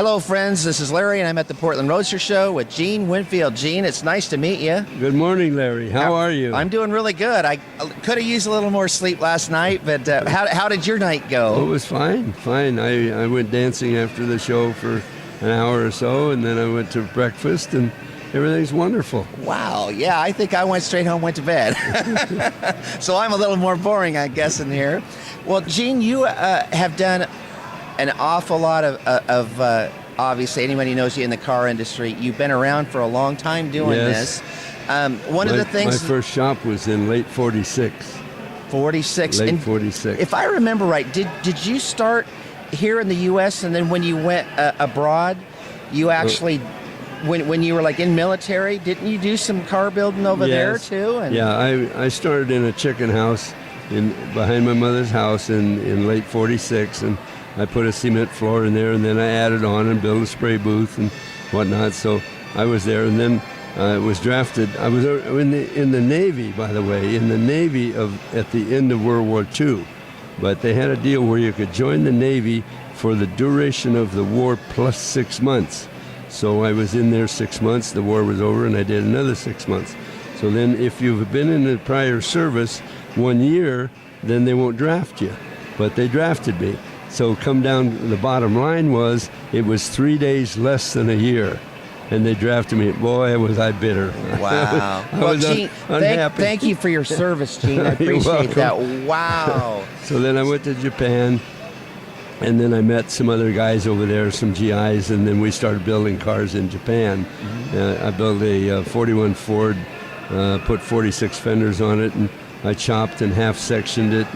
Hello, friends. This is Larry, and I'm at the Portland Roadster Show with Gene Winfield. Gene, it's nice to meet you. Good morning, Larry. How are you? I'm doing really good. I could have used a little more sleep last night, but how did your night go? Oh, it was fine. I went dancing after the show for an hour or so, and then I went to breakfast, and everything's wonderful. Wow. Yeah, I think I went straight home, went to bed. So I'm a little more boring, I guess, in here. Well, Gene, you have done an awful lot of obviously, anybody who knows you in the car industry, you've been around for a long time doing this. One of the things... My first shop was in late 46. 46? Late 46. If I remember right, did you start here in the U.S., and then when you went abroad, you actually... When you were like in military, didn't you do some car building over there too? And yeah, I started in a chicken house behind my mother's house in late 46, and I put a cement floor in there, and then I added on and built a spray booth and whatnot. So I was there, and then I was drafted. I was in the Navy, by the way, in the Navy at the end of World War II. But they had a deal where you could join the Navy for the duration of the war plus 6 months. So I was in there 6 months, the war was over, and I did another 6 months. So then if you've been in the prior service 1 year, then they won't draft you. But they drafted me. So come down, the bottom line was, it was 3 days less than a year. And they drafted me. Boy, was I bitter. Wow. I was Gene, unhappy. Thank you for your service, Gene. I appreciate that. Wow. So then I went to Japan. And then I met some other guys over there, some GIs, and then we started building cars in Japan. Mm-hmm. I built a 41 Ford, put 46 fenders on it, and I chopped and half-sectioned it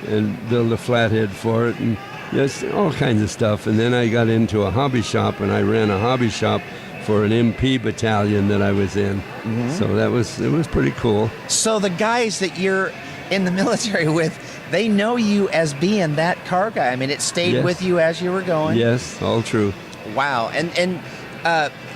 and built a flathead for it, and just all kinds of stuff. And then I got into a hobby shop, and I ran a hobby shop for an MP battalion that I was in. Mm-hmm. So it was pretty cool. So the guys that you're in the military with, they know you as being that car guy. I mean, it stayed with you as you were going. Yes, all true. Wow. And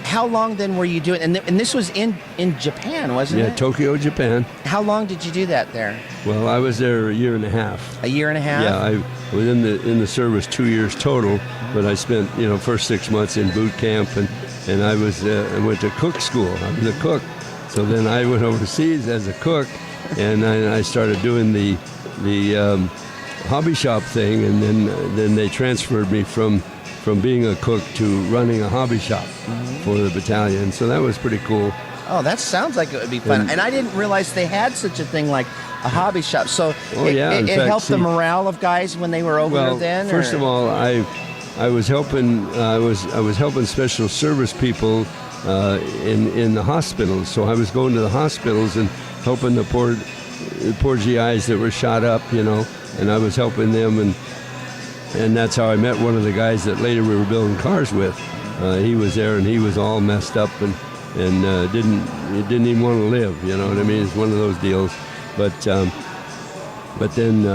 how long then were you doing? And this was in Japan, wasn't it? Yeah, Tokyo, Japan. How long did you do that there? Well, I was there a year and a half. A year and a half? Yeah, I was in the service 2 years total, but I spent first 6 months in boot camp, and I went to cook school. I was a cook, so then I went overseas as a cook, and I started doing the hobby shop thing, and then they transferred me from being a cook to running a hobby shop for the battalion. So that was pretty cool. Oh, that sounds like it would be fun. And I didn't realize they had such a thing like a hobby shop. So it helped the morale of guys when they were over there then? First of all, I was helping I was helping special service people in the hospitals. So I was going to the hospitals and helping the poor GIs that were shot up, and I was helping them, and that's how I met one of the guys that later we were building cars with. He was there, and he was all messed up and didn't even want to live. You know what I mean? It's one of those deals. But then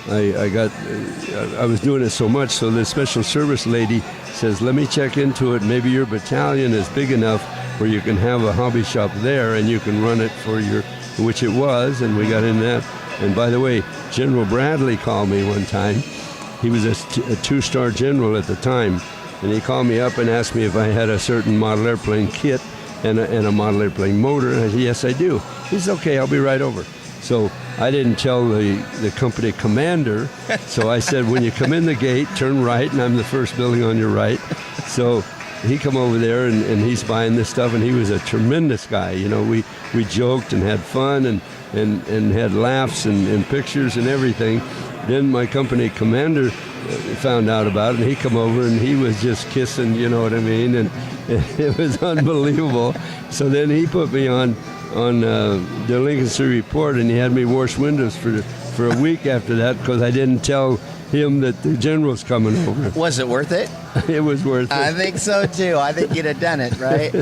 I was doing it so much, so the special service lady says, "Let me check into it. Maybe your battalion is big enough where you can have a hobby shop there, and you can run it for your." Which it was, and we got in that. And by the way, General Bradley called me one time. He was a two-star general at the time, and he called me up and asked me if I had a certain model airplane kit and a model airplane motor, and I said, "Yes, I do." He said, "Okay, I'll be right over." So I didn't tell the company commander, so I said, "When you come in the gate, turn right, and I'm the first building on your right." So he come over there, and he's buying this stuff, and he was a tremendous guy. We joked and had fun and had laughs and pictures and everything. Then my company commander found out about it, and he come over, and he was just kissing, you know what I mean, and it was unbelievable. So then he put me on the Lincoln City Report, and he had me wash windows for a week after that because I didn't tell him that the general's coming over. Was it worth it? It was worth it. I think so too. I think you'd have done it, right?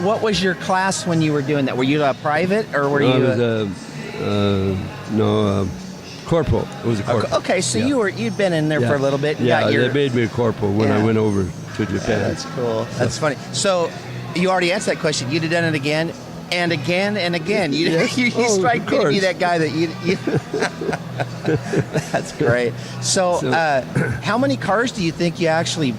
What was your class when you were doing that? Were you a private or were you? I was corporal. It was a corporal. Okay, so you'd been in there for a little bit. And they made me a corporal when I went over to Japan. That's cool. That's funny. So you already answered that question. You'd have done it again. And again and again. You strike me to be that guy that you That's great. So how many cars do you think you actually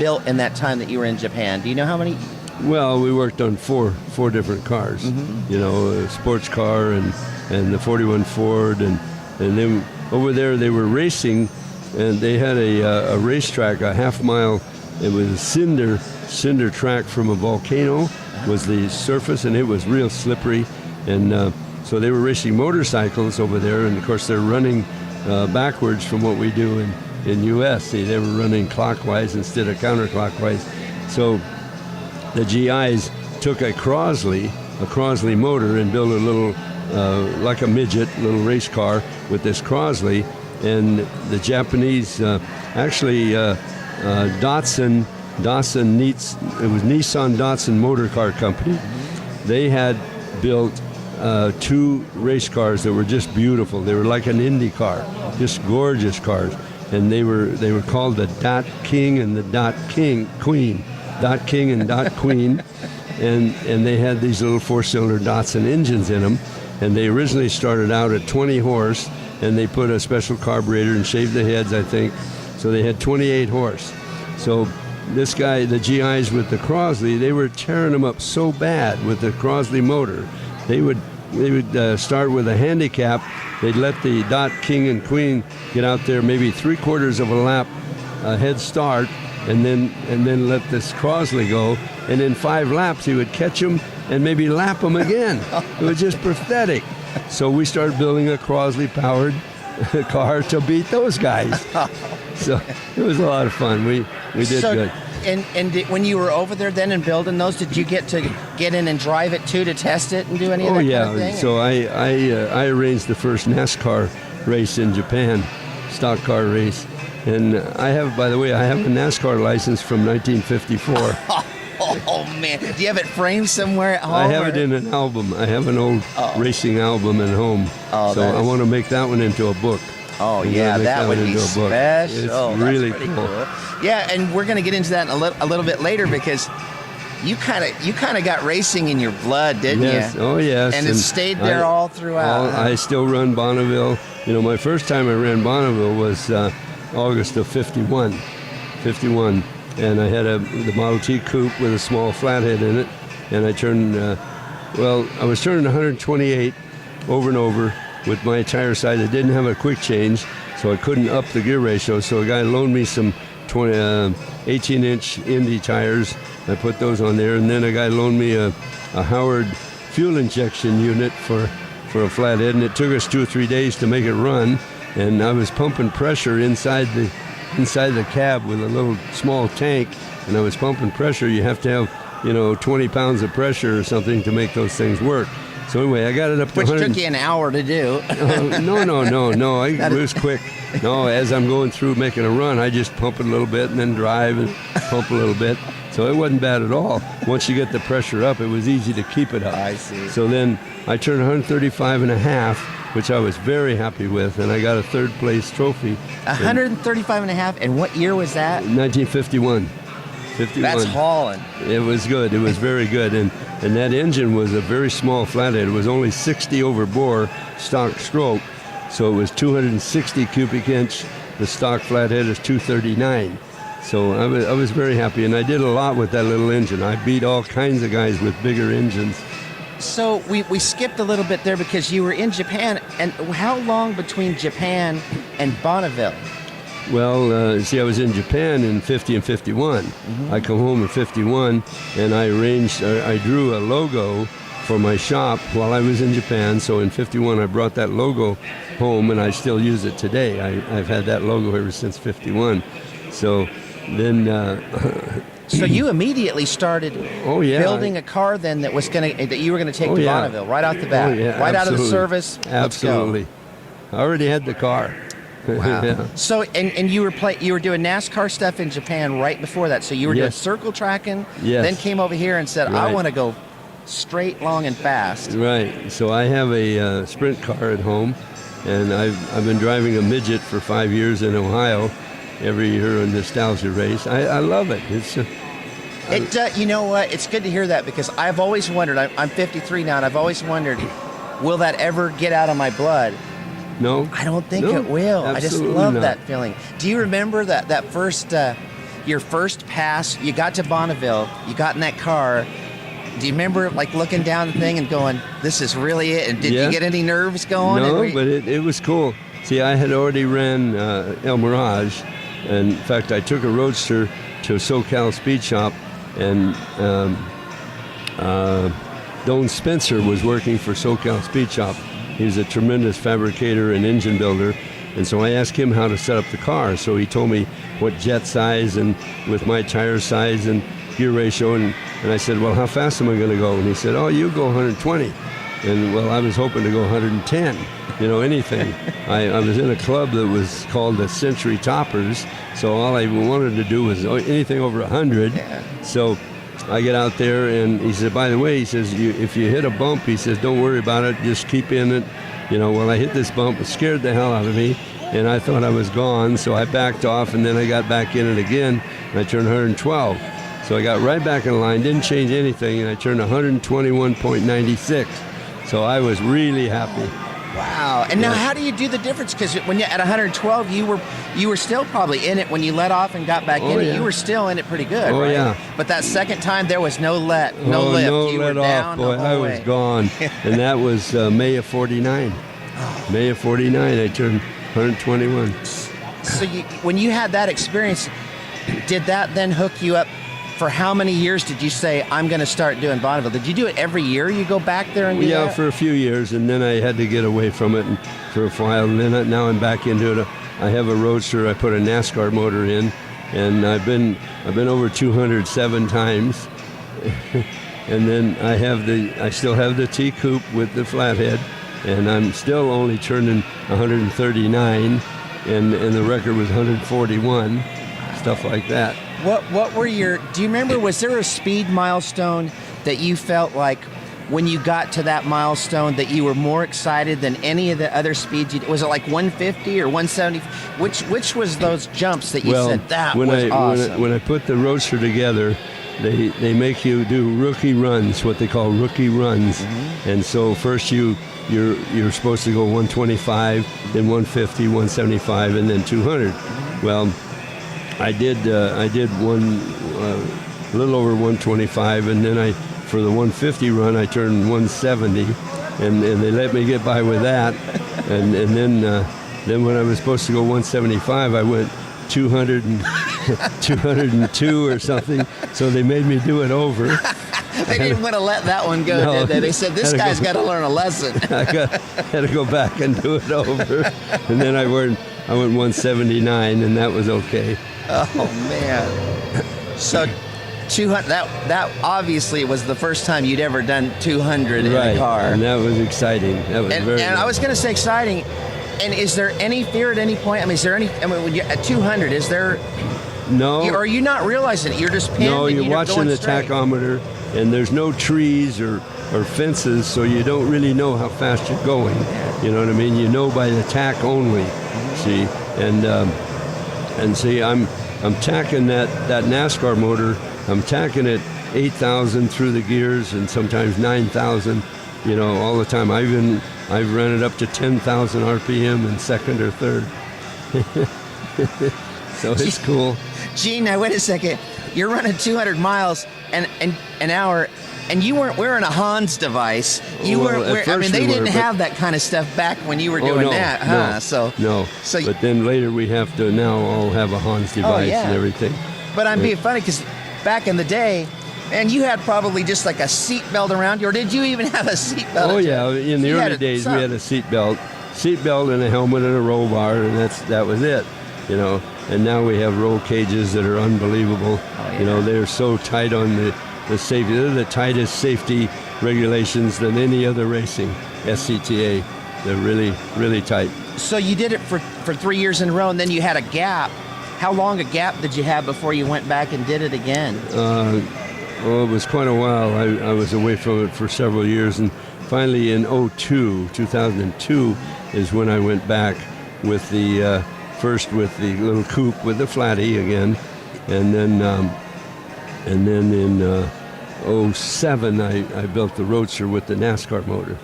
built in that time that you were in Japan? Do you know how many? Well, we worked on four different cars. You know, a sports car and the 41 Ford, and then over there they were racing, and they had a racetrack, a half-mile. It was a cinder track from a volcano was the surface, and it was real slippery, and so they were racing motorcycles over there, and of course they're running backwards from what we do in U.S. See, they were running clockwise instead of counterclockwise. So the GIs took a Crosley motor and built a little, like a midget, little race car with this Crosley, and the Japanese, actually Datsun Neats, it was Nissan Datsun Motor Car Company. They had built two race cars that were just beautiful. They were like an Indy car, just gorgeous cars, and they were called the Dot King and the Dot Queen, Dot King and Dot Queen, and they had these little four-cylinder Datsun engines in them, and they originally started out at 20 horse, and they put a special carburetor and shaved the heads, I think, so they had 28 horse. So this guy, the GIs with the Crosley, they were tearing them up so bad with the Crosley motor. They would start with a handicap. They'd let the Dot King and Queen get out there maybe 3/4 of a lap head start, and then let this Crosley go. And in 5 laps, he would catch them and maybe lap them again. It was just pathetic. So we started building a Crosley-powered car to beat those guys. So it was a lot of fun. We did good. And when you were over there then and building those, did you get to get in and drive it too, to test it and do any of that kind of thing? So I arranged the first NASCAR race in Japan, stock car race. And I have a NASCAR license from 1954. Oh man, do you have it framed somewhere at home? I have it in an album. I have an old racing album at home. So I want to make that one into a book. Oh yeah, that would be special. It's really cool. Yeah, and we're going to get into that a little bit later, because you kind of got racing in your blood, didn't you? Oh yes. And it stayed there all throughout. I still run Bonneville. You know, my first time I ran Bonneville was August of 51, and I had the Model T coupe with a small flathead in it, and I turned, I was turning 128 over and over with my tire size. I didn't have a quick change, so I couldn't up the gear ratio, so a guy loaned me some 18-inch Indy tires. I put those on there, and then a guy loaned me a Howard fuel injection unit for a flathead, and it took us 2 or 3 days to make it run, and I was pumping pressure inside the cab with a little small tank, and I was pumping pressure. You have to have 20 pounds of pressure or something to make those things work. So anyway, I got it up to Which took you an hour to do. No. It was quick. No, as I'm going through making a run, I just pump it a little bit and then drive and pump a little bit. So it wasn't bad at all. Once you get the pressure up, it was easy to keep it up. I see. So then I turned 135 and a half, which I was very happy with, and I got a 3rd place trophy. 135 and a half, and what year was that? 1951. That's hauling. It was good. It was very good. And that engine was a very small flathead. It was only 60 over bore stock stroke. So it was 260 cubic inch. The stock flathead is 239. So I was very happy. And I did a lot with that little engine. I beat all kinds of guys with bigger engines. So we skipped a little bit there because you were in Japan. And how long between Japan and Bonneville? Well, I was in Japan in 50 and 51. I come home in 51, and I drew a logo for my shop while I was in Japan. So in 51, I brought that logo home, and I still use it today. I've had that logo ever since 51. So then... So you immediately started building a car then that you were going to take to Bonneville right off the bat, right out of the service. Absolutely. I already had the car. Wow. Yeah. So and you were doing NASCAR stuff in Japan right before that. So you were doing circle tracking, then came over here and said, I want to go straight, long, and fast. Right. So I have a sprint car at home, and I've been driving a midget for 5 years in Ohio. Every year a nostalgia race. I love it. You know what? It's good to hear that, because I've always wondered. I'm 53 now, and I've always wondered, will that ever get out of my blood? No. I don't think it will. I just love that feeling. Do you remember that first your first pass, you got to Bonneville, you got in that car. Do you remember like looking down the thing and going, this is really it? And did you get any nerves going? No, but it was cool. See, I had already ran El Mirage. And in fact, I took a Roadster to a SoCal speed shop, and Don Spencer was working for SoCal Speed Shop. He was a tremendous fabricator and engine builder. And so I asked him how to set up the car. So he told me what jet size and with my tire size and gear ratio. And I said, well, how fast am I going to go? And he said, oh, you go 120. And, well, I was hoping to go 110, anything. I was in a club that was called the Century Toppers. So all I wanted to do was anything over 100. Yeah. So I get out there, and he said, by the way, he says, if you hit a bump, he says, don't worry about it. Just keep in it. Well, I hit this bump, it scared the hell out of me, and I thought I was gone, so I backed off, and then I got back in it again, and I turned 112. So I got right back in line, didn't change anything, and I turned 121.96. So I was really happy. Wow. And now how do you do the difference? Because when you're at 112, you were still probably in it when you let off and got back in it. Yeah. You were still in it pretty good, Oh, right? yeah. But that second time, there was no lift. No You let were down off, boy, the I whole was way. gone. And that was May of 49. May of 49, I turned 121. So when you had that experience, did that then hook you up? For how many years did you say, I'm going to start doing Bonneville? Did you do it every year? You go back there and do that? For a few years, and then I had to get away from it for a while, and then now I'm back into it. I have a Roadster. I put a NASCAR motor in, and I've been over 207 times. And then I still have the T Coupe with the flathead, and I'm still only turning 139, and the record was 141, stuff like that. What were do you remember, was there a speed milestone that you felt like when you got to that milestone that you were more excited than any of the other speeds? Was it like 150 or 170? Which was those jumps that you said, that was awesome? When I put the Roadster together, they make you do rookie runs, what they call rookie runs. Mm-hmm. And so first you're supposed to go 125, then 150, 175, and then 200. Mm-hmm. Well, I did one a little over 125, and then for the 150 run I turned 170, and they let me get by with that, and then when I was supposed to go 175, I went 200 and 202 or something. So they made me do it over. They didn't want to let that one go, No, did they? They said, this guy's got to learn a lesson. I had to go back and do it over, and then I went 179, and that was okay. Oh man! So 200. That obviously was the first time you'd ever done 200 in a car, and that was exciting. That was very. And I was going to say exciting. And is there any fear at any point? I mean, is there any? I mean, when you're at 200, is there? No. Or are you not realizing it? You're just pinned. No, you're watching the straight. tachometer, and there's no trees or fences, so you don't really know how fast you're going. You know what I mean? You know by the tack only. See, and see, I'm tacking that NASCAR motor. I'm tacking it 8,000 through the gears, and sometimes 9,000. All the time. I've run it up to 10,000 RPM in second or third. So it's cool. Gene, now wait a second. You're running 200 miles an hour, and you weren't wearing a Hans device. You weren't. They didn't have that kind of stuff back when you were doing that, huh? No. But then later we have to now all have a Hans device and everything. But I'm being funny because back in the day, and you had probably just like a seat belt around you, or did you even have a seat belt? Oh yeah, in the early days we had a seat belt and a helmet and a roll bar, and that was it. And now we have roll cages that are unbelievable. Oh, yeah. They're so tight on the safety. They're the tightest safety regulations than any other racing, SCTA. They're really, really tight. So you did it for 3 years in a row, and then you had a gap. How long a gap did you have before you went back and did it again? Well, it was quite a while. I was away from it for several years, and finally in 2002 is when I went back with the first with the little coupe with the flatty again, and then in 07 I built the Roadster with the NASCAR motor.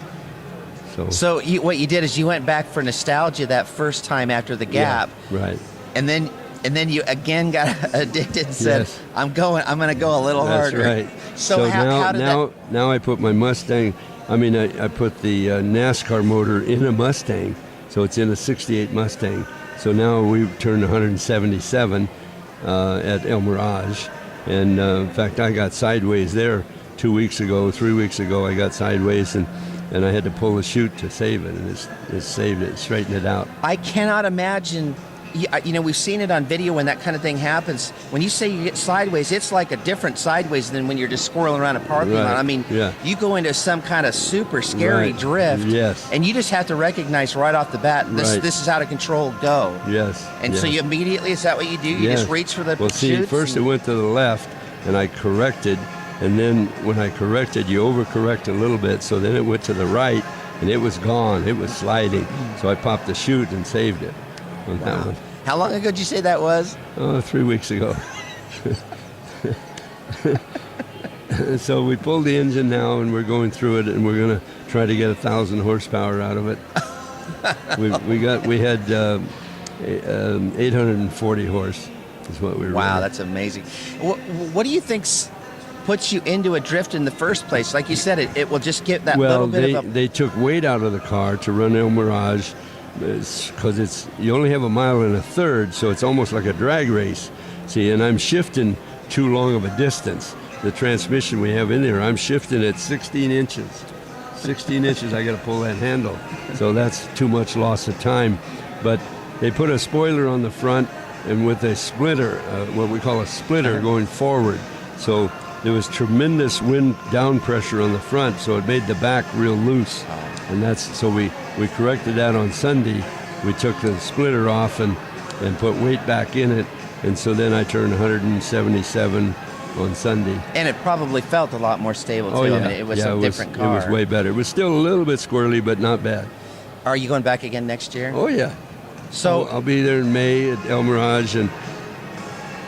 So what you did is you went back for nostalgia that first time after the gap, right? And and then you again got addicted and said, Yes. I'm going to go a little That's harder. right. So, how did now I put my Mustang. I put the NASCAR motor in a Mustang, so it's in a '68 Mustang. So now we've turned 177 at El Mirage, and in fact I got sideways there 3 weeks ago. I got sideways and I had to pull the chute to save it, and it saved it, straightened it out. I cannot imagine. We've seen it on video when that kind of thing happens. When you say you get sideways, it's like a different sideways than when you're just squirreling around a parking lot. I mean, you go into some kind of super scary drift, yes, and you just have to recognize right off the bat, this is out of control, go. Yes. And so you immediately, is that what you do? You just reach for the chutes? First it went to the left, and I corrected, and then when I corrected, you overcorrect a little bit, so then it went to the right, and it was gone. It was sliding. So I popped the chute and saved it on that one. How long ago did you say that was? 3 weeks ago. So we pulled the engine now, and we're going through it, and we're going to try to get 1,000 horsepower out of it. we had 840 horse is what we were. Wow, running. that's amazing. What do you think puts you into a drift in the first place? Like you said, it will just get that little bit of a... they took weight out of the car to run El Mirage, because you only have 1.33 miles, so it's almost like a drag race. See, and I'm shifting too long of a distance. The transmission we have in there, I'm shifting at 16 inches. 16 inches, I got to pull that handle. So that's too much loss of time. But they put a spoiler on the front, and with a splitter, what we call a splitter, going forward. So there was tremendous wind down pressure on the front, so it made the back real loose. And so we corrected that on Sunday. We took the splitter off and put weight back in it, and so then I turned 177 on Sunday. And it probably felt a lot more stable too. Oh, yeah. I mean, it was a different car. It was way better. It was still a little bit squirrely, but not bad. Are you going back again next year? Oh yeah. So I'll be there in May at El Mirage, and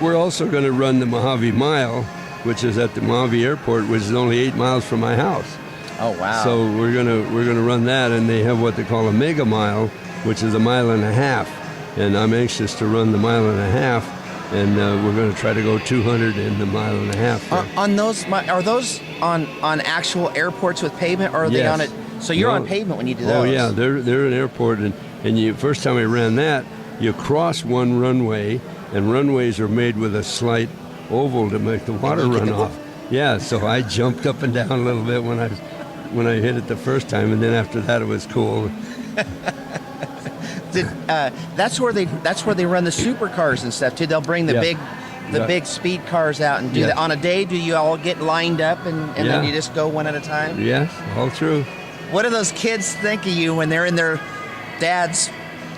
we're also going to run the Mojave Mile, which is at the Mojave Airport, which is only 8 miles from my house. Oh wow! So we're gonna run that, and they have what they call a mega mile, which is 1.5 miles, and I'm anxious to run the 1.5 miles, and we're going to try to go 200 in the 1.5 miles. On those, are those on actual airports with pavement, or are they on it? So you're on pavement when you do those. Oh yeah, they're an airport, and first time I ran that, you cross one runway, and runways are made with a slight oval to make the water run off. Yeah, so I jumped up and down a little bit when I hit it the first time, and then after that it was cool. That's where they run the supercars and stuff too. They'll bring the big speed cars out and do that. On a day, do you all get lined up and then you just go one at a time? Yes, all through. What do those kids think of you when they're in their dads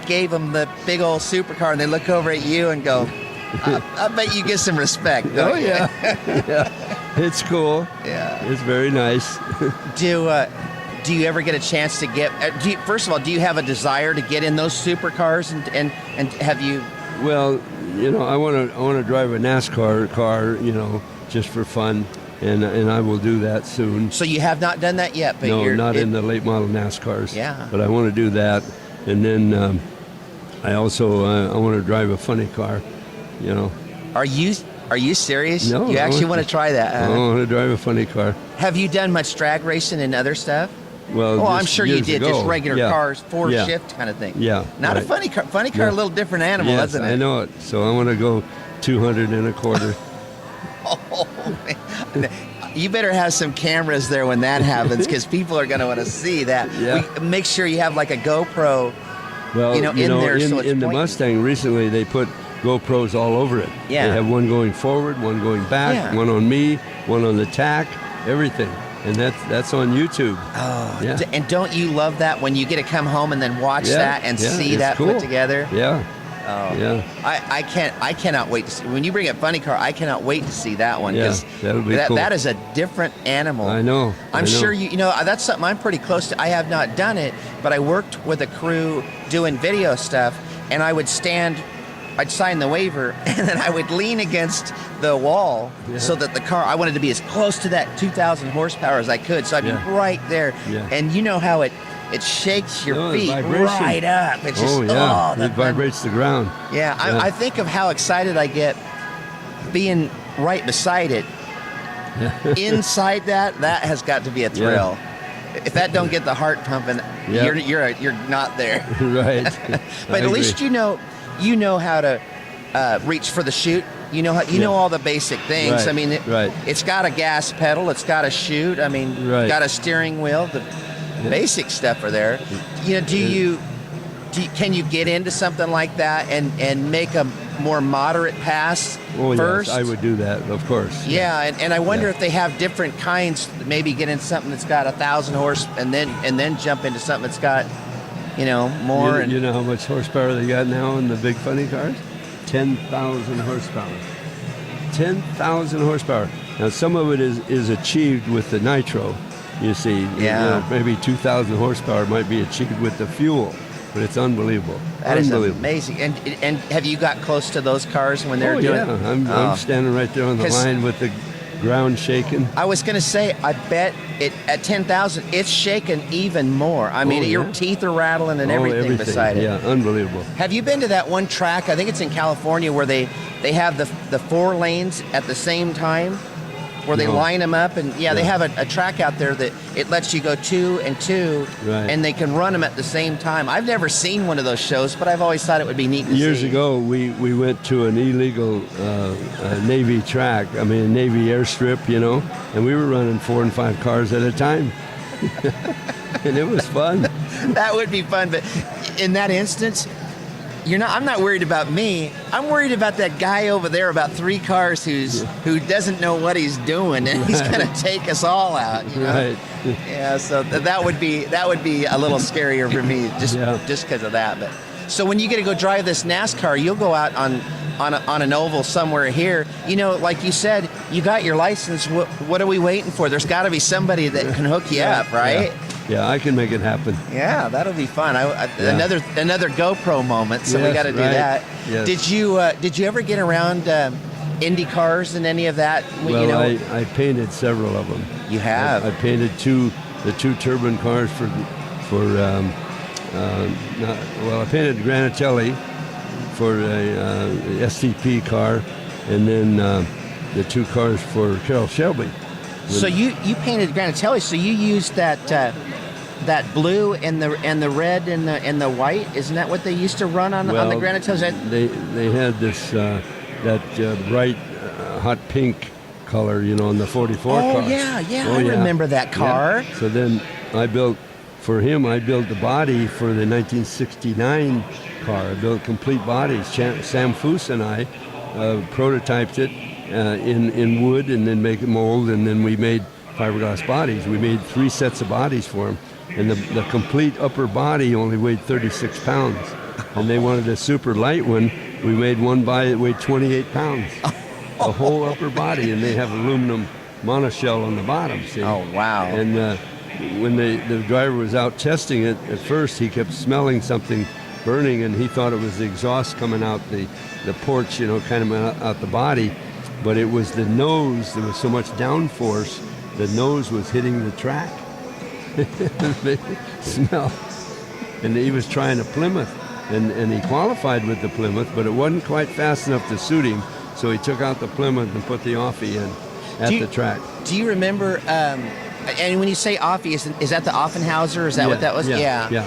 gave them the big old supercar and they look over at you and go, I bet you get some respect. Oh yeah. Yeah, it's cool. Yeah, it's very nice. Do you ever get a chance to get? First of all, do you have a desire to get in those supercars and have you? Well, I want to drive a NASCAR car, just for fun, and I will do that soon. So you have not done that yet, but no, not in the late model NASCARs. Yeah. But I want to do that, and then I also I want to drive a funny car, Are you serious? No. You actually want to try that? I want to drive a funny car. Have you done much drag racing and other stuff? Well, I'm sure you did. Ago. Just regular cars, shift kind of thing. Yeah. Not a funny car. Funny car, a little different animal, isn't it? I know it. So I want to go 225. Oh, man. You better have some cameras there when that happens, because people are going to want to see that. Yeah. Make sure you have like a GoPro. Well, in there, so it's in the pointing. Mustang recently, they put GoPros all over it. Yeah. They have one going forward, one going back, one on me, one on the tack, everything. And that's on YouTube. Oh, yeah. And don't you love that when you get to come home and then watch that and see that cool. put together? Yeah. Oh, yeah. I cannot wait to see. When you bring up funny car, I cannot wait to see that one, because that'll be cool. That is a different animal. I know. I'm sure that's something I'm pretty close to. I have not done it, but I worked with a crew doing video stuff, and I would I'd sign the waiver, and then I would lean against the wall so that the car, I wanted to be as close to that 2,000 horsepower as I could, so I'd be right there. Yeah. And you know how it shakes your No, the feet vibration. right up. It's just, Oh yeah, that it vibrates the ground. Yeah, I think of how excited I get being right beside it. Inside that has got to be a thrill. If that don't get the heart pumping, you're not there. Right. But at least you know how to reach for the chute. You know all the basic things. Right. I mean, Right. it's got a gas pedal. It's got a chute. I mean, Right. got a steering wheel. The basic stuff are there. You know, can you get into something like that and make a more moderate pass first? Yes, I would do that, of course. Yeah, and I wonder if they have different kinds. Maybe get into something that's got 1,000 horse, and then jump into something that's got, more. You know how much horsepower they got now in the big funny cars? 10,000 horsepower. 10,000 horsepower. Now some of it is achieved with the nitro. You see, maybe 2,000 horsepower might be achieved with the fuel. But it's unbelievable. That is amazing. And have you got close to those cars when they're doing? Yeah, I'm standing right there on the line with the ground shaking. I was going to say, I bet it at 10,000, it's shaking even more. I mean, your teeth are rattling and everything beside it. Yeah, unbelievable. Have you been to that one track? I think it's in California where they have the 4 lanes at the same time. Where they line them up, and they have a track out there that it lets you go 2 and 2, and they can run them at the same time. I've never seen one of those shows, but I've always thought it would be neat to see. Years ago, we went to an illegal Navy track, Navy airstrip, and we were running 4 and 5 cars at a time. And it was fun. That would be fun, but in that instance, I'm not worried about me. I'm worried about that guy over there, about 3 cars who doesn't know what he's doing, and he's going to take us all out. Right. Yeah. So that would be a little scarier for me, just because of that. But so when you get to go drive this NASCAR, you'll go out on an oval somewhere here. Like you said, you got your license. What are we waiting for? There's got to be somebody that can hook you up, right? Yeah, I can make it happen. Yeah, that'll be fun. Another GoPro moment. So we got to do that. Yes. Did you ever get around Indy cars and any of that? Well, I painted several of them. You have. I painted the two turbine cars for I painted Granatelli for a STP car, and then the 2 cars for Carroll Shelby. So you painted Granatelli. So you used that blue and the red and the white. Isn't that what they used to run on the Granatellis? They had this that bright hot pink color, on the 44 car. I remember that car. Yeah. So then I built the body for the 1969 car. I built complete bodies. Sam Foose and I prototyped it in wood, and then make it mold, and then we made fiberglass bodies. We made 3 sets of bodies for them, and the complete upper body only weighed 36 pounds. And they wanted a super light one. We made one body that weighed 28 pounds. The whole upper body, and they have aluminum monoshell on the bottom. See? Oh, wow. And when the driver was out testing it, at first he kept smelling something burning, and he thought it was the exhaust coming out the porch, kind of out the body. But it was the nose. There was so much downforce, the nose was hitting the track. Smell. And he was trying a Plymouth, and he qualified with the Plymouth, but it wasn't quite fast enough to suit him, so he took out the Plymouth and put the Offie in at the track. Do you remember, and when you say Offie, is that the Offenhauser? Is that what that was? Yeah.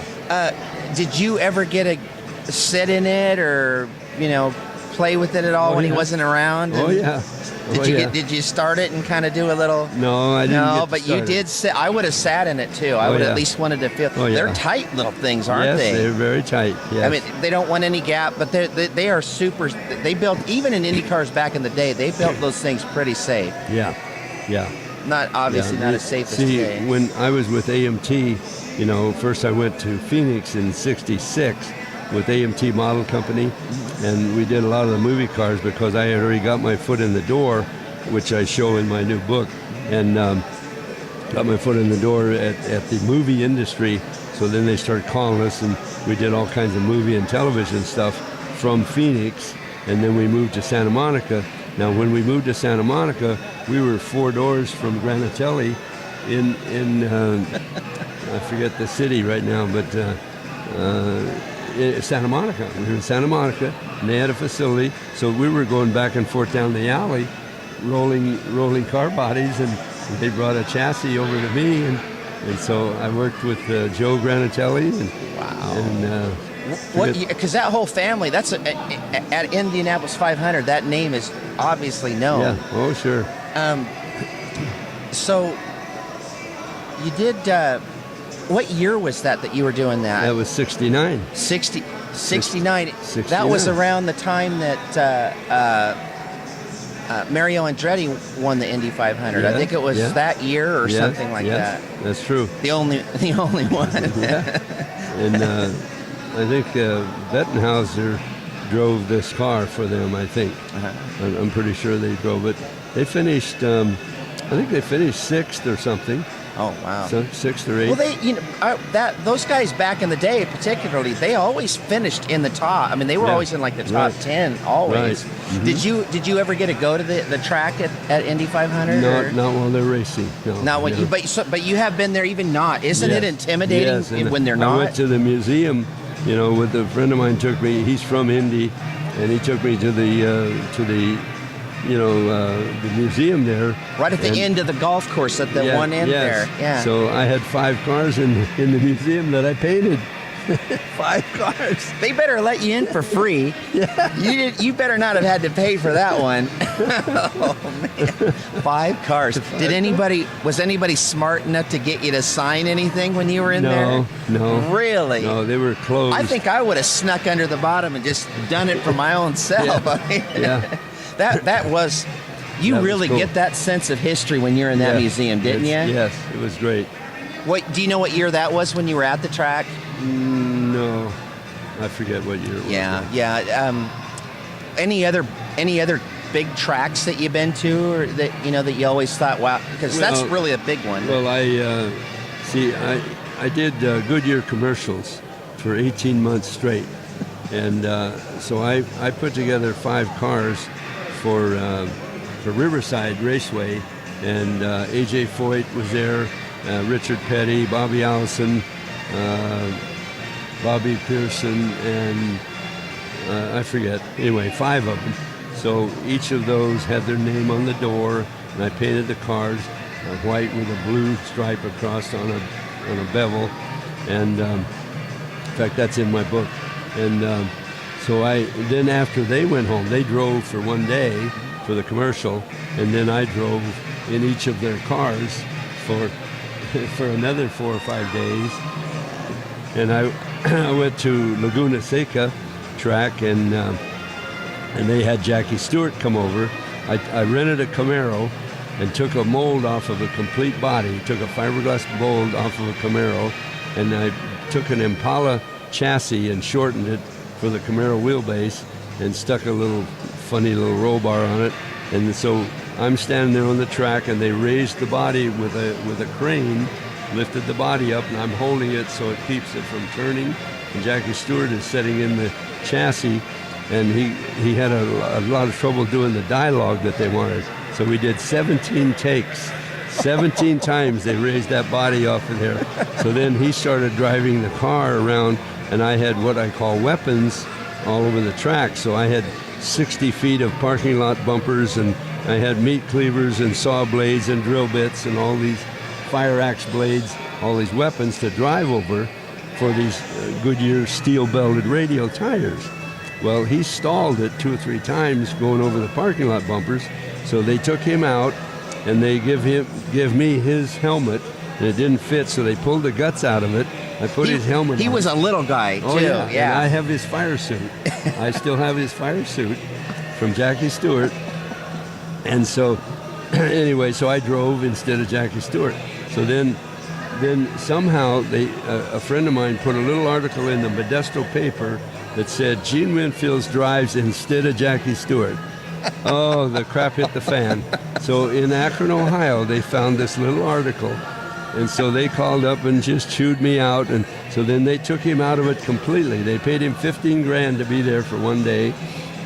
Did you ever get a sit in it, or, play with it at all when he wasn't around? Did you start it and kind of do a little? No, I didn't. No, but you did sit. I would have sat in it too. I would at least wanted to feel. They're tight little things, aren't they? Yes, they're very tight. Yes. I mean, they don't want any gap, but they are super. They built, even in Indy cars back in the day, they built those things pretty safe. Yeah. Not obviously not as safe as today. When I was with AMT, first I went to Phoenix in '66 with AMT Model Company, and we did a lot of the movie cars because I had already got my foot in the door, which I show in my new book, and got my foot in the door at the movie industry. So then they started calling us, and we did all kinds of movie and television stuff from Phoenix, and then we moved to Santa Monica. Now, when we moved to Santa Monica, we were 4 doors from Granatelli, I forget the city right now, but Santa Monica. We were in Santa Monica, and they had a facility, so we were going back and forth down the alley, rolling car bodies, and they brought a chassis over to me, and so I worked with Joe Granatelli. And, Wow. And, because that whole family, that's at Indianapolis 500, that name is obviously known. Yeah, oh, sure. So you did, what year was that you were doing that? That was 69. 69. 69. That was around the time that Mario Andretti won the Indy 500. I think it was that year or something like that. That's true. The only one. Yeah. And I think Bettenhauser drove this car for them, I think. I'm pretty sure they drove it. They finished, I think they finished 6th or something. Oh, wow. So 6th or 8th. Well, those guys back in the day, particularly, they always finished in the top. I mean, they were always in like the top 10, always. Right. Mm-hmm. Did you ever get to go to the track at Indy 500? Not while they're racing. No. Not when but you have been there even not. Isn't it intimidating when they're not? I went to the museum, with a friend of mine took me. He's from Indy, and he took me to the museum there. Right at the end of the golf course, at the one end there. Yeah. So I had 5 cars in the museum that I painted. 5 cars. They better let you in for free. Yeah. You better not have had to pay for that one. Oh, man. 5 cars. Was anybody smart enough to get you to sign anything when you were in there? No. Really? No, they were closed. I think I would have snuck under the bottom and just done it for my own self. Yeah. That was, you really cool. Get that sense of history when you're in that museum, didn't you? Yes, it was great. Do you know what year that was when you were at the track? No, I forget what year it was. Yeah. Any other big tracks that you've been to, or that that you always thought, wow, because that's really a big one. Well, I did Goodyear commercials for 18 months straight. And so I put together 5 cars for Riverside Raceway, and A.J. Foyt was there, Richard Petty, Bobby Allison, Bobby Pearson, and I forget. Anyway, 5 of them. So each of those had their name on the door, and I painted the cars white with a blue stripe across on a bevel. And in fact, that's in my book. And so then after they went home, they drove for one day for the commercial, and then I drove in each of their cars for another 4 or 5 days. And I went to Laguna Seca track, and they had Jackie Stewart come over. I rented a Camaro and took a mold off of a complete body, took a fiberglass mold off of a Camaro, and I took an Impala chassis and shortened it for the Camaro wheelbase and stuck a funny little roll bar on it. And so I'm standing there on the track, and they raised the body with a crane, lifted the body up, and I'm holding it so it keeps it from turning. And Jackie Stewart is sitting in the chassis, and he had a lot of trouble doing the dialogue that they wanted. So we did 17 takes. 17 times they raised that body off of there. So then he started driving the car around, and I had what I call weapons all over the track. So I had 60 feet of parking lot bumpers, and I had meat cleavers and saw blades and drill bits and all these fire axe blades, all these weapons to drive over for these Goodyear steel-belted radial tires. Well, he stalled it 2 or 3 times going over the parking lot bumpers, so they took him out, and they give me his helmet, and it didn't fit, so they pulled the guts out of it. I put his helmet on. He was a little guy, too. Oh, yeah. And I have his fire suit. I still have his fire suit from Jackie Stewart. And so, anyway, so I drove instead of Jackie Stewart. So then somehow a friend of mine put a little article in the Modesto paper that said, Gene Winfield drives instead of Jackie Stewart. Oh, the crap hit the fan. So in Akron, Ohio, they found this little article. And so they called up and just chewed me out. And so then they took him out of it completely. They paid him $15,000 to be there for one day.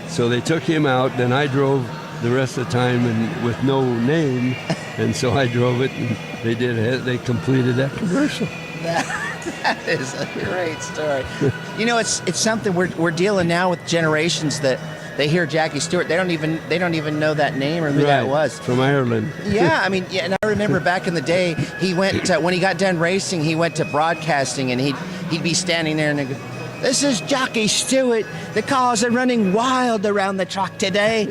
So they took him out. Then I drove the rest of the time and with no name, and so I drove it, and they completed that commercial. That is a great story. You know, it's something we're dealing now with generations that they hear Jackie Stewart, they don't even know that name or who that was. From Ireland. Yeah, I mean, yeah, and I remember back in the day, he went when he got done racing, he went to broadcasting, and he'd be standing there and he'd go, "This is Jackie Stewart. The cars are running wild around the track today."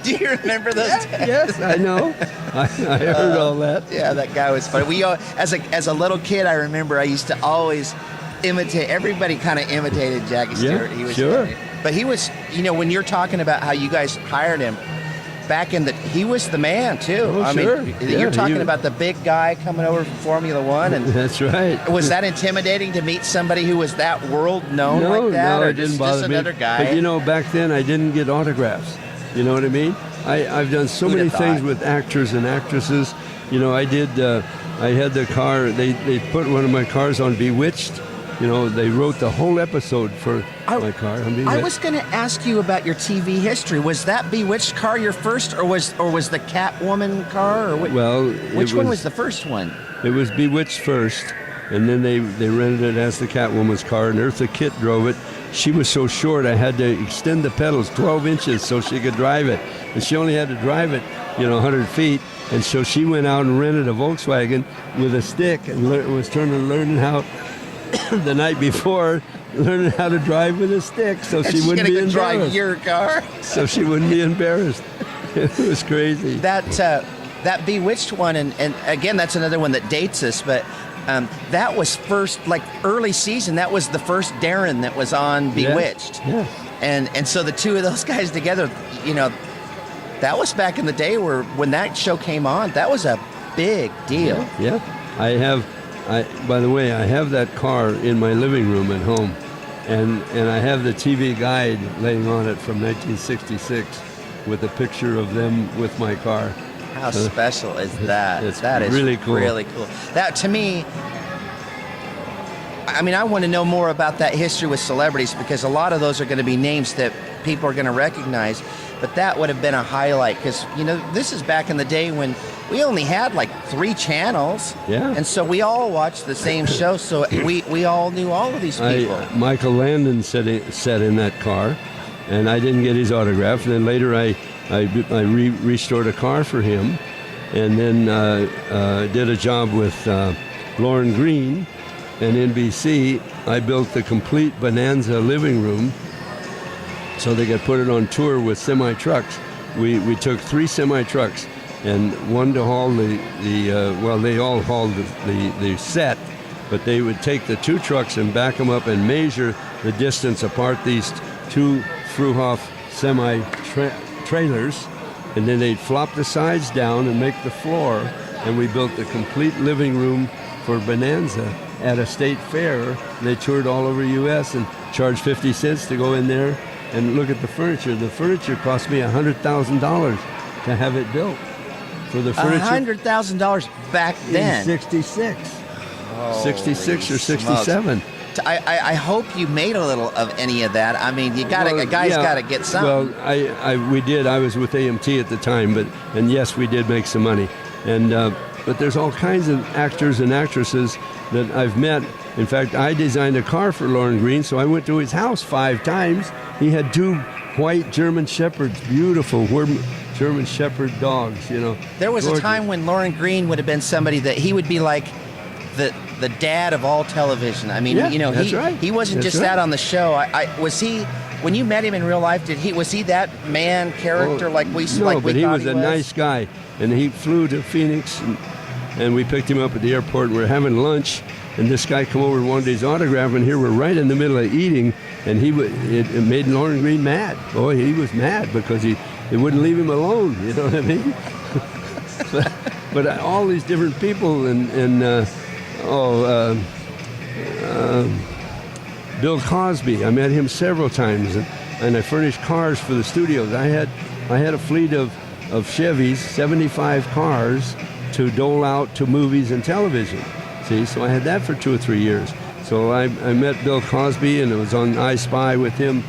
Do you remember those days? Yes, I know. I heard all that. Yeah, that guy was funny. We all, as a little kid, I remember I used to always imitate. Everybody kind of imitated Jackie Stewart. Yeah, He was sure. funny. But he was, you know, when you're talking about how you guys hired him, he was the man too. Oh, I sure. mean, Yeah, you're talking about the big guy coming over from Formula One, and That's right. was that intimidating to meet somebody who was that world known like that? No, or it didn't just bother me. another guy? But you know, back then I didn't get autographs. You know what I mean? I've done so Who'd many have things thought? with actors and actresses. You know, I did. I had the car. They put one of my cars on Bewitched. You know, they wrote the whole episode for my car. I was going to ask you about your TV history. Was that Bewitched car your first, or was the Catwoman car? Or which one was the first one? It was Bewitched first, and then they rented it as the Catwoman's car, and Eartha Kitt drove it. She was so short, I had to extend the pedals 12 inches so she could drive it. And she only had to drive it, 100 feet. And so she went out and rented a Volkswagen with a stick and was learning how, the night before, learning how to drive with a stick so she wouldn't be embarrassed. Drive your car? So she wouldn't be embarrassed. It was crazy. That Bewitched one, and again, that's another one that dates us, but that was first, like early season, that was the first Darren that was on Bewitched. Yeah. And so the two of those guys together, that was back in the day when that show came on, that was a big deal. Yeah. By the way, I have that car in my living room at home, and I have the TV guide laying on it from 1966 with a picture of them with my car. How special is that? It's That is really cool. Really cool. That, to me, I mean, I want to know more about that history with celebrities, because a lot of those are going to be names that people are going to recognize. But that would have been a highlight, because, this is back in the day when we only had like 3 channels. Yeah. And so we all watched the same show, so we all knew all of these people. Michael Landon sat in that car, and I didn't get his autograph. And then later I restored a car for him, and then did a job with Lauren Green and NBC. I built the complete Bonanza living room so they could put it on tour with semi-trucks. We took 3 semi-trucks, and one to haul they all hauled the set, but they would take the 2 trucks and back them up and measure the distance apart, these 2 Fruhoff semi-trailers, and then they'd flop the sides down and make the floor, and we built the complete living room for Bonanza at a state fair. And they toured all over the U.S. and charged 50 cents to go in there and look at the furniture. The furniture cost me $100,000 to have it built. For the furniture, $100,000 back then. In 66. 66 or 67. I hope you made a little of any of that. I mean, a guy's got to get something. Well, we did. I was with AMT at the time, and yes, we did make some money. And but there's all kinds of actors and actresses that I've met. In fact, I designed a car for Lauren Green, so I went to his house 5 times. He had 2 white German Shepherds, beautiful German Shepherd dogs. There was gorgeous. a time when Lauren Green would have been somebody that he would be like the dad of all television. I mean, that's right. He wasn't That's just right. that on the show. Was he? When you met him in real life, was he that man character but he was a nice guy, and he flew to Phoenix, and we picked him up at the airport, and we were having lunch, and this guy come over and wanted his autograph, and here we're right in the middle of eating, and it made Lauren Green mad. Boy, he was mad because they wouldn't leave him alone. You know what I mean? but all these different people, Bill Cosby. I met him several times, and I furnished cars for the studios. I had a fleet of Chevys, 75 cars to dole out to movies and television. See, so I had that for 2 or 3 years. So I met Bill Cosby, and I was on I Spy with him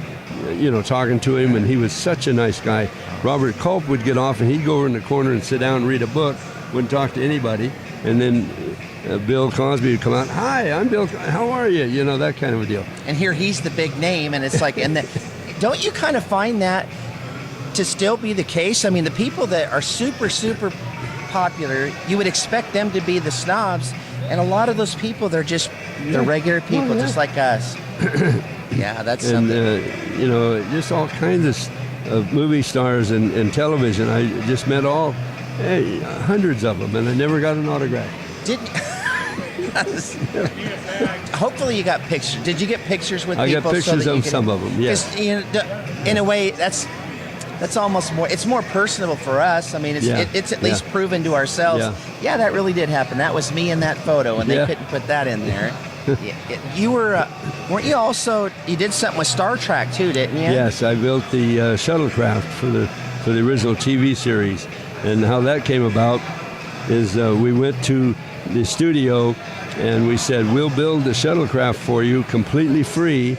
talking to him, and he was such a nice guy. Robert Culp would get off, and he'd go over in the corner and sit down and read a book, wouldn't talk to anybody. And then Bill Cosby would come out, "Hi, I'm Bill, how are you?" That kind of a deal. And here he's the big name, and it's like, don't you kind of find that to still be the case? I mean, the people that are super, super popular, you would expect them to be the snobs, and a lot of those people, they're regular people, just like us. Yeah, that's something. And, just all kinds of movie stars and television. I just met hundreds of them, and I never got an autograph. Hopefully you got pictures. Did you get pictures with people? I got pictures of some of them, yes. In a way, that's almost more, it's more personable for us. I mean, it's at least proven to ourselves, that really did happen. That was me in that photo, and they couldn't put that in there. You weren't you also, you did something with Star Trek too, didn't you? Yes, I built the shuttlecraft for the original TV series. And how that came about is we went to the studio and we said, we'll build the shuttlecraft for you completely free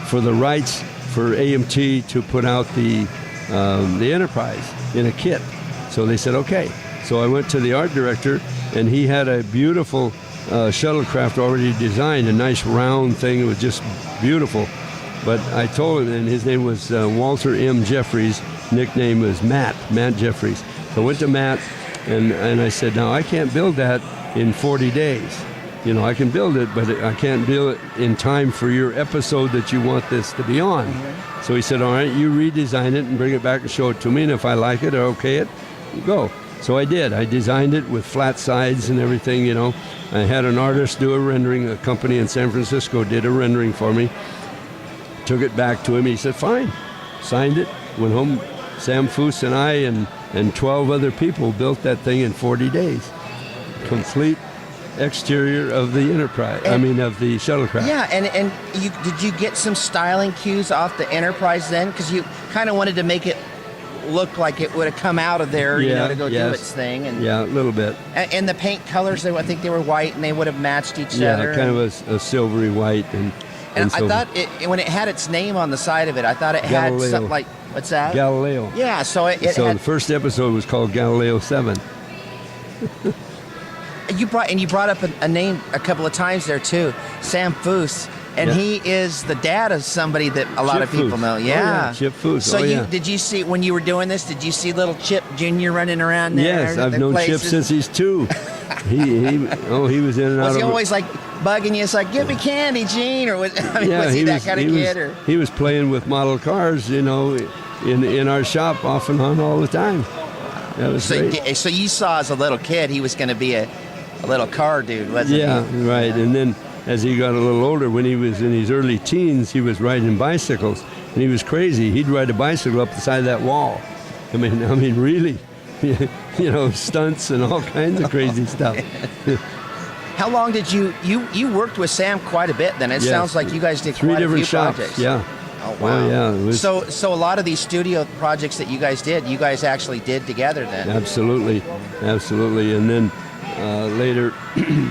for the rights for AMT to put out the Enterprise in a kit. So they said, okay. So I went to the art director, and he had a beautiful shuttlecraft already designed, a nice round thing. It was just beautiful. But I told him, and his name was Walter M. Jeffries, nickname was Matt Jeffries. So I went to Matt, and I said, now I can't build that in 40 days. I can build it, but I can't build it in time for your episode that you want this to be on. Mm-hmm. So he said, all right, you redesign it and bring it back and show it to me, and if I like it or okay it, go. So I did. I designed it with flat sides and everything, I had an artist do a rendering. A company in San Francisco did a rendering for me. Took it back to him. He said, fine. Signed it. Went home. Sam Foose and I and 12 other people built that thing in 40 days. Complete exterior of the Enterprise. Of the shuttlecraft. Yeah, and did you get some styling cues off the Enterprise then? Because you kind of wanted to make it look like it would have come out of there, to go do its thing. And a little bit. And the paint colors, I think they were white, and they would have matched each other. Yeah, kind of a silvery white. And I thought when it had its name on the side of it, I thought it Galileo. had something like, what's that? Galileo. Yeah, so the first episode was called Galileo 7. You brought up a name a couple of times there too, Sam Foose, and he is the dad of somebody that a lot of people know. Yeah, Chip Foose. So did you see when you were doing this? Did you see little Chip Jr. running around there? Yes, I've known Chip since he's 2. he was in and out. Was he always like bugging you? It's like, give me candy, Gene, or was he that kind of kid? He was playing with model cars, in our shop off and on all the time. That was great. So you saw as a little kid he was going to be a little car dude, wasn't he? Yeah, right. And then as he got a little older, when he was in his early teens, he was riding bicycles, and he was crazy. He'd ride a bicycle up the side of that wall. I mean, really, stunts and all kinds of crazy stuff. How long did you worked with Sam quite a bit then? It sounds like you guys did 3 quite different a few shops. projects. Yeah. Oh, wow. Yeah. So a lot of these studio projects that you guys actually did together then? Absolutely. And then later,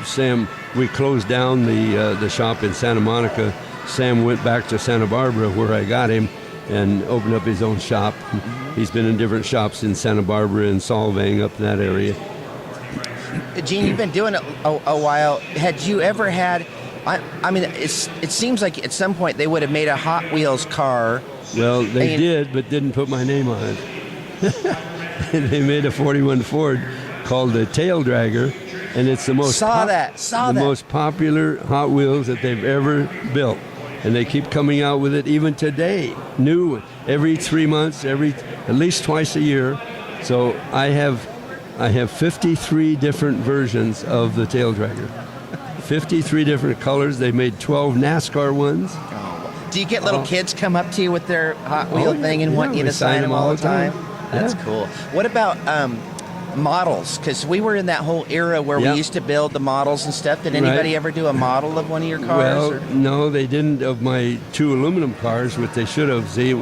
Sam, we closed down the shop in Santa Monica. Sam went back to Santa Barbara, where I got him, and opened up his own shop. He's been in different shops in Santa Barbara and Solvang, up in that area. Gene, you've been doing it a while. Had you ever had... it seems like at some point they would have made a Hot Wheels car. Well, they did, but didn't put my name on it. And they made a 41 Ford called the Tail Dragger, and it's the most most popular Hot Wheels that they've ever built. And they keep coming out with it even today, new, every 3 months, at least twice a year. So I have 53 different versions of the Tail Dragger. 53 different colors. They made 12 NASCAR ones. Do you get little kids come up to you with their Hot Wheel thing and want you to sign them all the time? That's cool. What about models? Because we were in that whole era where we used to build the models and stuff. Did anybody ever do a model of one of your cars? Well, no, they didn't of my 2 aluminum cars, which they should have. See,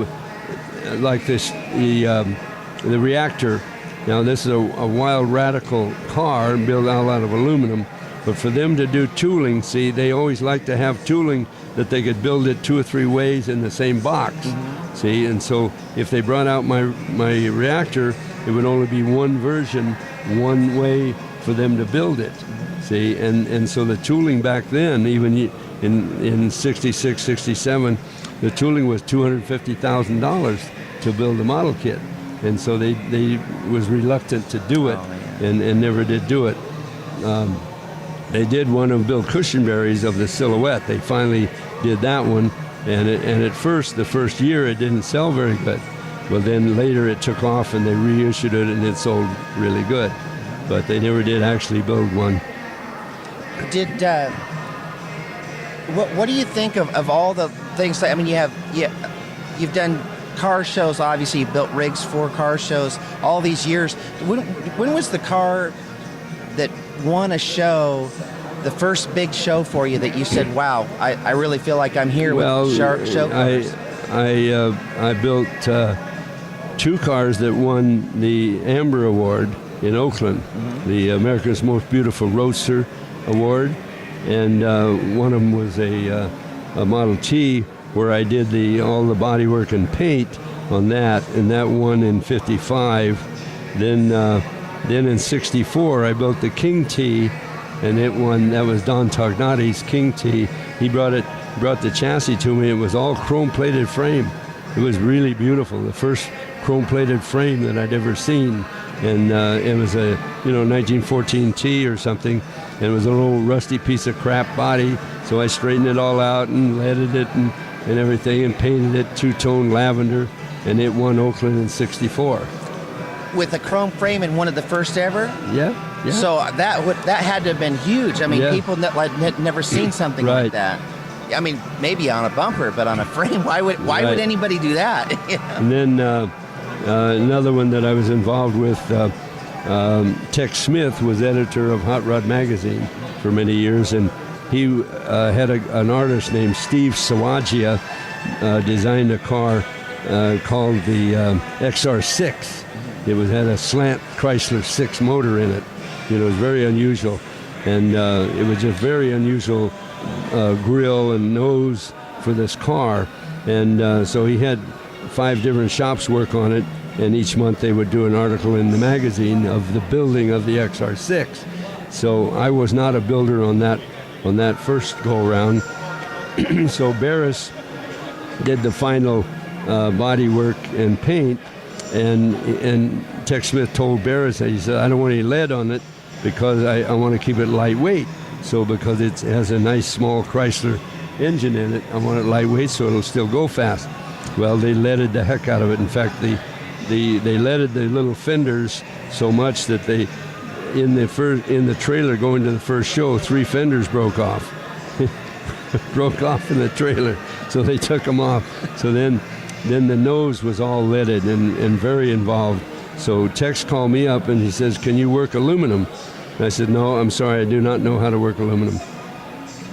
like this, the reactor. Now, this is a wild radical car built out of aluminum. But for them to do tooling, see, they always like to have tooling that they could build it 2 or 3 ways in the same box. See, and so if they brought out my reactor, it would only be one version, one way for them to build it. See, and so the tooling back then, even in 66, 67, the tooling was $250,000 to build a model kit. And so they was reluctant to do it and never did do it. They did one of Bill Cushenberry's of the Silhouette. They finally did that one, and at first, the first year, it didn't sell very good. Well, then later it took off, and they reissued it, and it sold really good. But they never did actually build one. Did what do you think of all the things that, I mean, you've done car shows, obviously you built rigs for car shows all these years. When was the car that won a show, the first big show for you that you said, wow, I really feel like I'm here with show cars? I built 2 cars that won the Amber Award in Oakland, the America's Most Beautiful Roadster Award, and one of them was a Model T, where I did all the bodywork and paint on that, and that won in '55. Then in '64, I built the King T, and it won. That was Don Tognati's King T. He brought the chassis to me. It was all chrome-plated frame. It was really beautiful. The first chrome-plated frame that I'd ever seen, and it was a 1914 T or something. And it was an old rusty piece of crap body. So I straightened it all out and leaded it and everything, and painted it 2-tone lavender, and it won Oakland in '64. With a chrome frame and one of the first ever? Yeah. So that had to have been huge. I mean, people had never seen something like that. I mean, maybe on a bumper, but on a frame, why would anybody do that? And then another one that I was involved with, Tex Smith was editor of Hot Rod Magazine for many years, and he had an artist named Steve Sawagia designed a car called the XR6. It had a slant Chrysler 6 motor in it. It was very unusual, and it was just very unusual grill and nose for this car. And so he had 5 different shops work on it, and each month they would do an article in the magazine of the building of the XR6. So I was not a builder on that first go-around. So Barris did the final body work and paint, and Tex Smith told Barris, he said, I don't want any lead on it because I want to keep it lightweight. So because it has a nice small Chrysler engine in it, I want it lightweight so it'll still go fast. Well, they leaded the heck out of it. In fact, they leaded the little fenders so much that in the trailer going to the first show, 3 fenders broke off. Broke off in the trailer, so they took them off. So then the nose was all leaded and very involved. So Tex called me up and he says, can you work aluminum? And I said, no, I'm sorry, I do not know how to work aluminum.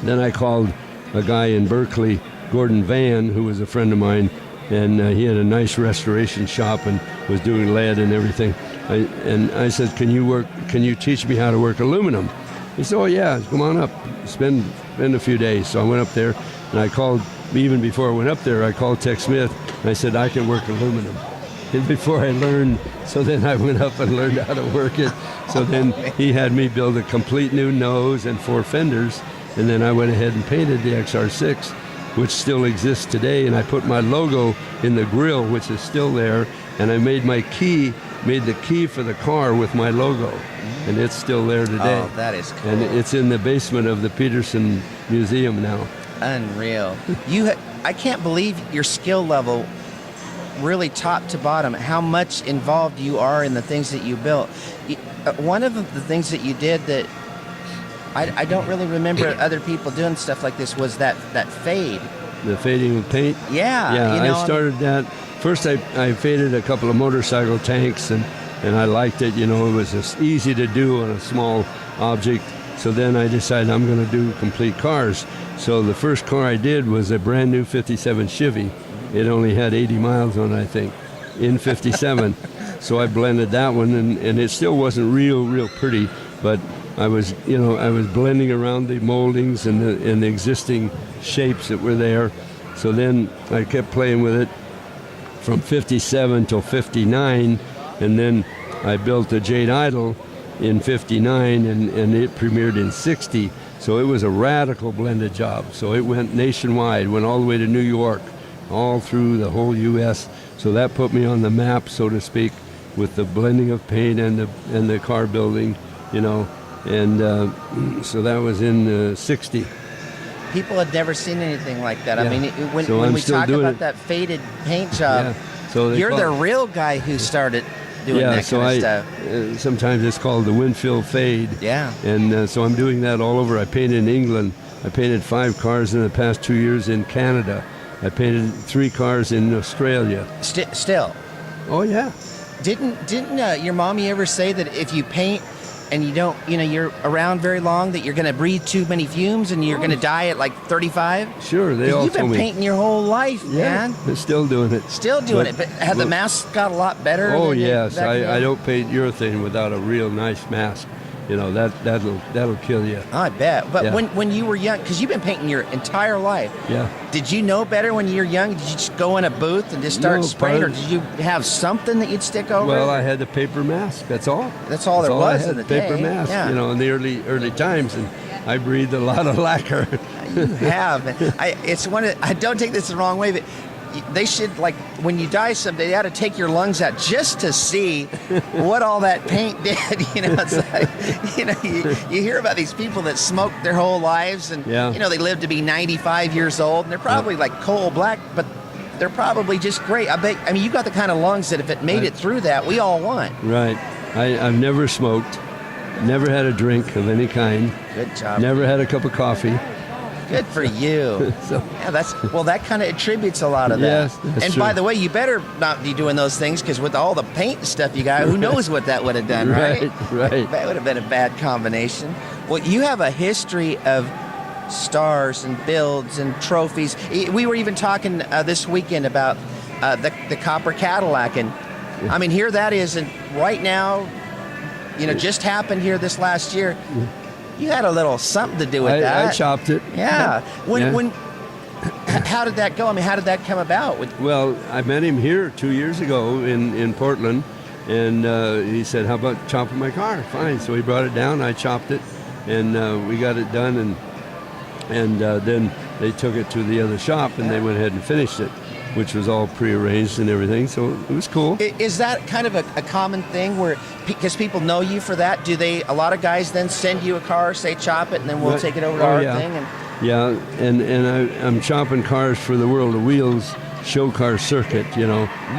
Then I called a guy in Berkeley, Gordon Van, who was a friend of mine, and he had a nice restoration shop and was doing lead and everything. And I said, can you teach me how to work aluminum? He said, oh yeah, come on up, spend a few days. So I went up there, and I called, even before I went up there, I called Tex Smith, and I said, I can work aluminum. And before I learned, so then I went up and learned how to work it. So then he had me build a complete new nose and 4 fenders, and then I went ahead and painted the XR6, which still exists today, and I put my logo in the grill, which is still there, and I made the key for the car with my logo, and it's still there today. Oh, that is cool. And it's in the basement of the Peterson Museum now. Unreal. I can't believe your skill level, really top to bottom, how much involved you are in the things that you built. One of the things that you did that I don't really remember other people doing stuff like this was that fade. The fading of paint? Yeah. Yeah, I started that. First I faded a couple of motorcycle tanks, and I liked it. It was just easy to do on a small object. So then I decided I'm going to do complete cars. So the first car I did was a brand new 57 Chevy. It only had 80 miles on it, I think, in 57. So I blended that one, and it still wasn't real pretty, but I was blending around the moldings and the existing shapes that were there. So then I kept playing with it from 57 till 59, and then I built a Jade Idol in 59, and it premiered in 60. So it was a radical blended job. So it went nationwide, went all the way to New York, all through the whole U.S. So that put me on the map, so to speak, with the blending of paint and the car building, and so that was in 60. People had never seen anything like that. Yeah. I mean, when we talk about that faded paint job, so you're the real guy who started doing that kind of stuff. Sometimes it's called the Winfield fade. Yeah. And so I'm doing that all over. I painted in England. I painted 5 cars in the past 2 years in Canada. I painted 3 cars in Australia. Still. Oh yeah. Didn't your mommy ever say that if you paint and you don't, you're around very long, that you're going to breathe too many fumes and you're going to die at like 35? Sure, they all You've been told me. painting your whole life, man. I'm still doing it. Still doing it, but have the masks got a lot better? Oh than yes, back then? I don't paint urethane without a real nice mask. That'll kill you. I bet. But Yeah. when you were young, because you've been painting your entire life, Yeah. did you know better when you were young? Did you just go in a booth and just start No, spraying, or part- did you have something that you'd stick over? Well, I had the paper mask. That's all. That's all there was I had, in the paper day. mask. Yeah. In the early times, and I breathed a lot of lacquer. You have. I don't take this the wrong way, but they should, like, when you die someday, they ought to take your lungs out just to see what all that paint did. It's like, you hear about these people that smoked their whole lives, and they live to be 95 years old, and they're probably like coal black, but they're probably just great. I mean, you got the kind of lungs that if it made it through that, we all want. Right. I've never smoked, never had a drink of any kind. Good job. Never had a cup of coffee. Good for you. Yeah, that kind of attributes a lot of that. Yes, that's and true. by the way, you better not be doing those things, because with all the paint and stuff you got, who knows what that would have done, right? Right. That would have been a bad combination. Well, you have a history of stars and builds and trophies. We were even talking this weekend about the Copper Cadillac, and I mean, here that is, and right now, just happened here this last year. You had a little something to do with that. I chopped it. Yeah. How did that go? I mean, how did that come about? Well, I met him here 2 years ago in Portland, and he said, "How about chopping my car?" Fine. So he brought it down. I chopped it, and we got it done, and then they took it to the other shop, and they went ahead and finished it, which was all prearranged and everything. So it was cool. Is that kind of a common thing where, because people know you for that, a lot of guys then send you a car, say chop it, and then we'll take it over to our thing? Yeah, and I'm chopping cars for the World of Wheels show car circuit.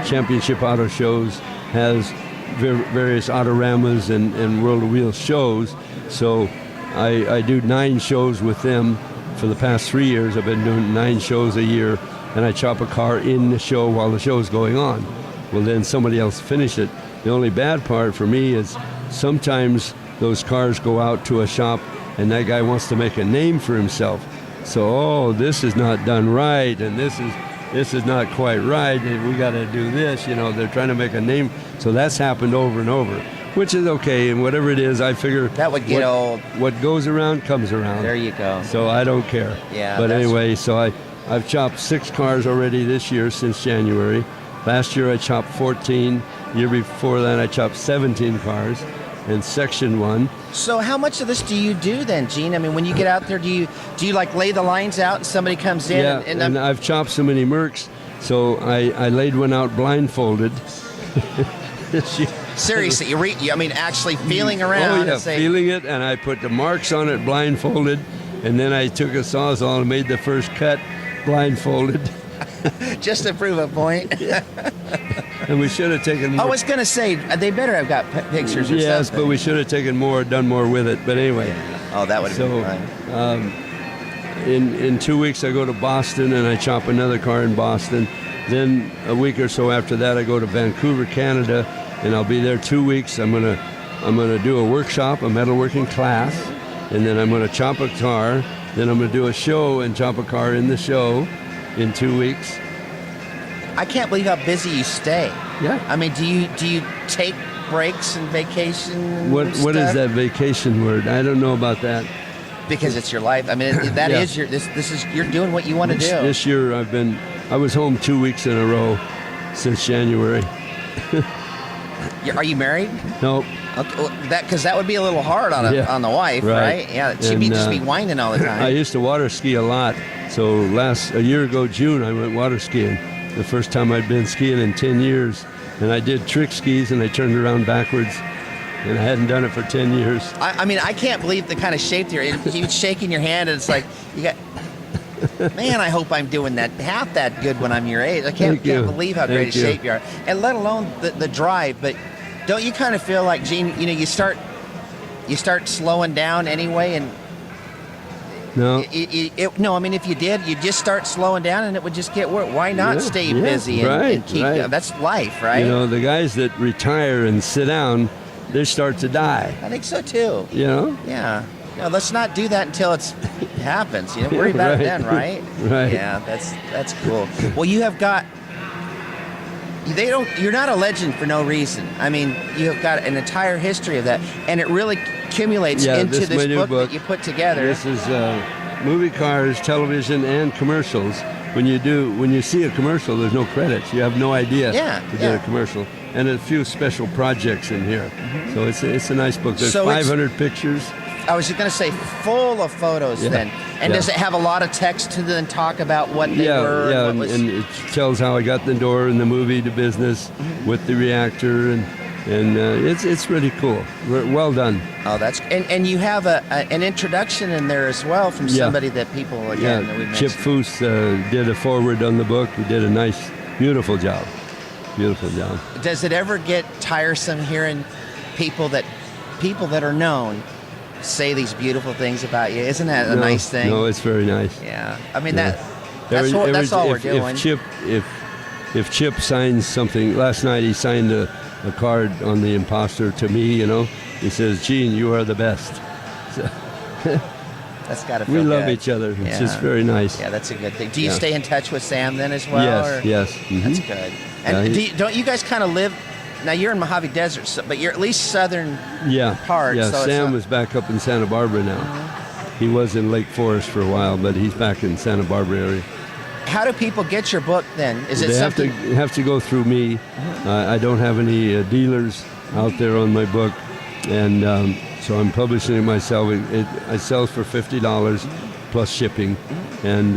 Championship Auto Shows has various Autoramas and World of Wheels shows. So I do 9 shows with them for the past 3 years. I've been doing 9 shows a year, and I chop a car in the show while the show is going on. Well, then somebody else finish it. The only bad part for me is sometimes those cars go out to a shop and that guy wants to make a name for himself. So, this is not done right, and this is not quite right, and we got to do this. They're trying to make a name. So that's happened over and over, which is okay. And whatever it is, I figure that would get old. What goes around comes around. There you go. So I don't care. Yeah. But anyway, so I've chopped 6 cars already this year since January. Last year I chopped 14. The year before that I chopped 17 cars in section 1. So how much of this do you do then, Gene? I mean, when you get out there, do you like lay the lines out and somebody comes in? Yeah, and I've chopped so many Mercs, so I laid one out blindfolded. Seriously, actually feeling around. Oh yeah, and feeling it, and I put the marks on it blindfolded, and then I took a Sawzall and made the first cut blindfolded. Just to prove a point. And we should have taken more. I was going to say, they better have got pictures or yes, something. but we should have done more with it. But anyway. Oh, that would have been fun. In 2 weeks I go to Boston and I chop another car in Boston. Then a week or so after that I go to Vancouver, Canada, and I'll be there 2 weeks. I'm gonna do a workshop, a metalworking class, and then I'm gonna chop a car. Then I'm gonna do a show and chop a car in the show in 2 weeks. I can't believe how busy you stay. Yeah. I mean, do you take breaks and vacation. What is stuff? that vacation word? I don't know about that. Because it's your life. I mean, that Yeah. is your. This is you're doing what you want to do. This year I was home 2 weeks in a row since January. Are you married? Nope. Okay, well, because that would be a little hard on on the wife, right? Yeah, she'd be just be whining all the time. I used to water ski a lot. So a year ago June I went water skiing. The first time I'd been skiing in 10 years, and I did trick skis and I turned around backwards. And I hadn't done it for 10 years. I mean, I can't believe the kind of shape you're in. You're shaking your hand, and it's like, you got, man, I hope I'm doing that half that good when I'm your age. I can't believe how great a shape you are. And let alone the drive. But don't you kind of feel like, Gene, you start slowing down anyway? And no. No, I mean, if you did, you'd just start slowing down and it would just get worse. Why not stay busy and keep going? That's life, right? The guys that retire and sit down, they start to die. I think so too. Yeah. No, let's not do that until it happens. Worry about it then, right? Right. Yeah, that's cool. Well, you have got. You're not a legend for no reason. I mean, you have got an entire history of that, and it really accumulates into this book that you put together. This is movie cars, television, and commercials. When you see a commercial, there's no credits. You have no idea you did a commercial. And a few special projects in here. Mm-hmm. So it's a nice book. There's 500 pictures. I was going to say full of photos then. And does it have a lot of text to then talk about what they were? Yeah, and it tells how I got the door in the movie to business with the reactor, and it's really cool. Well done. Oh, that's and you have an introduction in there as well from somebody that people that we mentioned. Chip Foose did a foreword on the book. He did a nice, beautiful job. Beautiful job. Does it ever get tiresome hearing people that are known say these beautiful things about you? Isn't that a nice thing? No, it's very nice. Yeah, I mean that's all we're doing. If Chip signs something, last night he signed a card on the Imposter to me. He says, "Gene, you are the best." So that's got to feel We good. love each other. It's just very nice. Yeah, that's a good thing. Do you stay in touch with Sam then as well? Yes. Mm-hmm. That's good. And don't you guys kind of live? Now you're in Mojave Desert, but you're at least southern part. Yeah, so Sam is back up in Santa Barbara now. Mm-hmm. He was in Lake Forest for a while, but he's back in Santa Barbara area. How do people get your book then? Is it something? They have to go through me. Mm-hmm. I don't have any dealers out there on my book, and so I'm publishing it myself. I sell for $50 plus shipping, and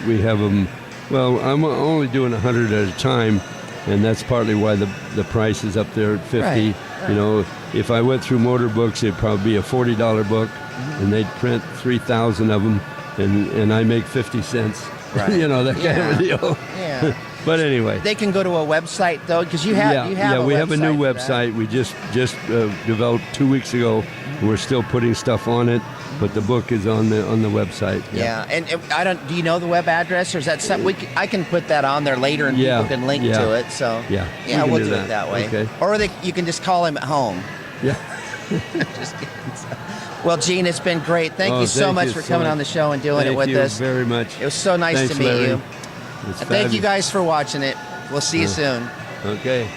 we have them. Well, I'm only doing 100 at a time, and that's partly why the price is up there at 50. Right. If I went through Motor Books, it'd probably be a $40 book, and they'd print 3,000 of them, and I make 50 cents. Right. That kind of a deal. Yeah. But anyway, they can go to a website though, because you have we have a new website. We just developed 2 weeks ago. We're still putting stuff on it, but the book is on the website. Yeah, and I don't. Do you know the web address, or is that something I can put that on there later, and people can link to it? So we'll do it that way. Okay. Or you can just call him at home. Yeah. Just kidding. Well, Gene, it's been great. Thank you so much for coming on the show and doing it with us. Thank you very much. It was so nice to meet you. It's and thank you guys for watching it. We'll see you soon. Okay.